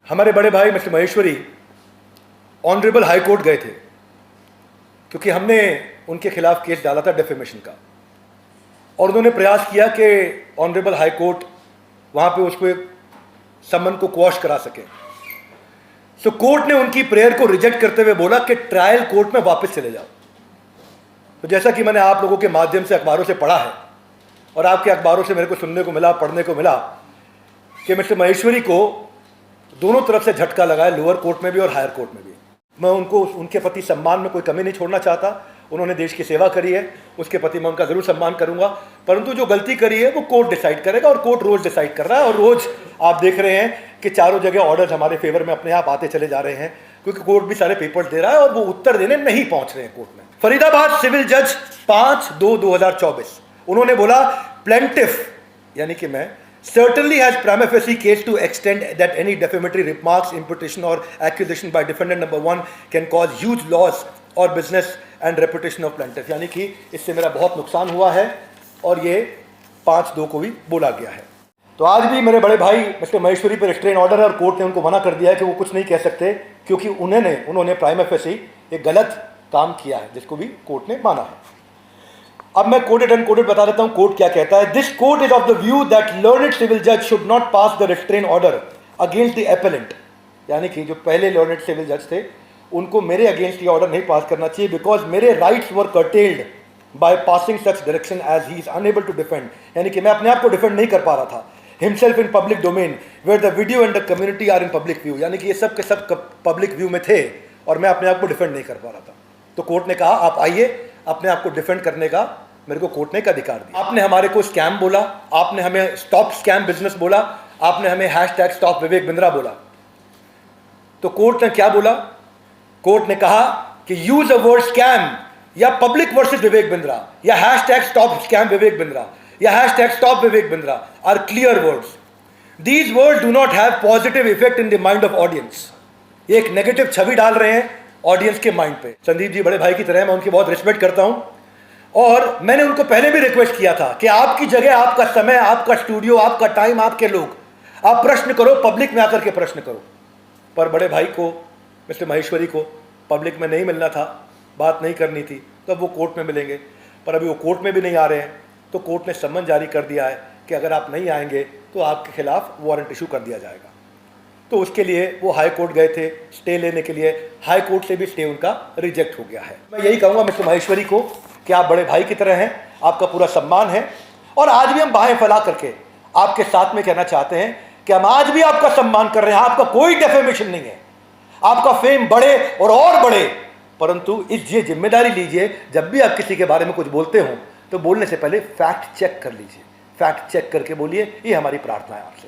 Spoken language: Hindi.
हमारे बड़े भाई mister Maheshwari honourable high court गए थे क्योंकि हमने उनके खिलाफ केस डाला था डेफेमेशन का, और उन्होंने प्रयास किया कि ऑनरेबल हाई कोर्ट वहाँ पे उसको समन को क्वॉश करा सके। सो कोर्ट ने उनकी प्रेयर को रिजेक्ट करते हुए बोला कि ट्रायल कोर्ट में वापस चले जाओ। तो जैसा कि मैंने आप लोगों के माध्यम से अखबारों से पढ़ा है और आपके अखबारों से मेरे को सुनने को मिला, पढ़ने को मिला कि मिस्टर महेश्वरी को दोनों तरफ से झटका लगा है, लोअर कोर्ट में भी और हायर कोर्ट में भी। मैं उनको उनके प्रति सम्मान में कोई कमी नहीं छोड़ना चाहता। उन्होंने देश की सेवा करी है, उसके प्रति मैं उनका जरूर सम्मान करूंगा, परंतु जो गलती करी है वो कोर्ट डिसाइड करेगा, और कोर्ट रोज डिसाइड कर रहा है। और रोज आप देख रहे हैं कि चारों जगह ऑर्डर्स हमारे फेवर में अपने आप आते चले जा रहे हैं, क्योंकि कोर्ट भी सारे पेपर्स दे रहा है और वो उत्तर देने नहीं पहुंच रहे हैं कोर्ट में। फरीदाबाद सिविल जज 5/2/2024 उन्होंने बोला प्लेंटिफ यानी कि मैं certainly has prima facie case to extend that any defamatory remarks, imputation or accusation by defendant number 1 can cause huge loss or business and reputation of plaintiff। यानी कि इससे मेरा बहुत नुकसान हुआ है, और ये 5/2 को भी बोला गया है। तो आज भी मेरे बड़े भाई मिस्टर महेश्वरी पर रिस्ट्रेन ऑर्डर है और कोर्ट ने उनको मना कर दिया है कि वो कुछ नहीं कह सकते, क्योंकि उन्होंने प्राइमा फेसी एक गलत काम किया है, जिसको भी कोर्ट ने माना है। अब मैं कोटेड एंड कोटेड बता देता हूं कोर्ट क्या कहता है। This court is of the view that learned civil जज should not pass the restrain order against the appellant. यानी कि जो पहले लर्नेड सिविल जज थे उनको मेरे अगेंस्ट ये ऑर्डर नहीं पास करना चाहिए, बिकॉज मेरे rights were curtailed by passing such direction as he is unable to defend. यानी कि मैं अपने आप को डिफेंड नहीं कर पा रहा था। Himself in public domain where the video and the community are in public view. यानी कि ये सब के सब पब्लिक व्यू में थे और मैं अपने आप को डिफेंड नहीं कर पा रहा था। तो कोर्ट ने कहा आप आइए, अपने आप को डिफेंड करने का मेरे को कोर्ट ने का अधिकार दिया। आपने हमारे को स्कैम बोला, आपने हमें स्टॉप स्कैम बिजनेस बोला, आपने हमें हैशटैग स्टॉप विवेक बिंद्रा बोला। तो कोर्ट ने क्या बोला? कोर्ट ने कहा कि यूज अ वर्ड स्कैम या पब्लिक वर्सेस विवेक बिंद्रा या hashtag stop scam Vivek Bindra या hashtag stop Vivek Bindra are clear words. These words do not have positive effect in the mind of audience. ये एक नेगेटिव छवि डाल रहे हैं ऑडियंस के माइंड पे। संदीप जी बड़े भाई की तरह मैं उनकी बहुत रिस्पेक्ट करता हूं, और मैंने उनको पहले भी रिक्वेस्ट किया था कि आपकी जगह, आपका समय, आपका स्टूडियो, आपका टाइम, आपके लोग, आप प्रश्न करो, पब्लिक में आकर के प्रश्न करो। पर बड़े भाई को मिस्टर महेश्वरी को पब्लिक में नहीं मिलना था, बात नहीं करनी थी, तो अब वो कोर्ट में मिलेंगे। पर अभी वो कोर्ट में भी नहीं आ रहे हैं, तो कोर्ट ने सम्मन जारी कर दिया है कि अगर आप नहीं आएंगे तो आपके खिलाफ वारंट इशू कर दिया जाएगा। तो उसके लिए वो हाई कोर्ट गए थे स्टे लेने के लिए, हाई कोर्ट से भी स्टे उनका रिजेक्ट हो गया है। मैं यही कहूँगा मिस्टर महेश्वरी को कि आप बड़े भाई की तरह हैं, आपका पूरा सम्मान है, और आज भी हम बाहें फैला करके आपके साथ में कहना चाहते हैं कि हम आज भी आपका सम्मान कर रहे हैं। आपका कोई डेफेमेशन नहीं है, आपका फेम बढ़े और बढ़े, परंतु ये जिम्मेदारी लीजिए, जब भी आप किसी के बारे में कुछ बोलते हो तो बोलने से पहले फैक्ट चेक कर लीजिए, फैक्ट चेक करके बोलिए। ये हमारी प्रार्थना है आपसे।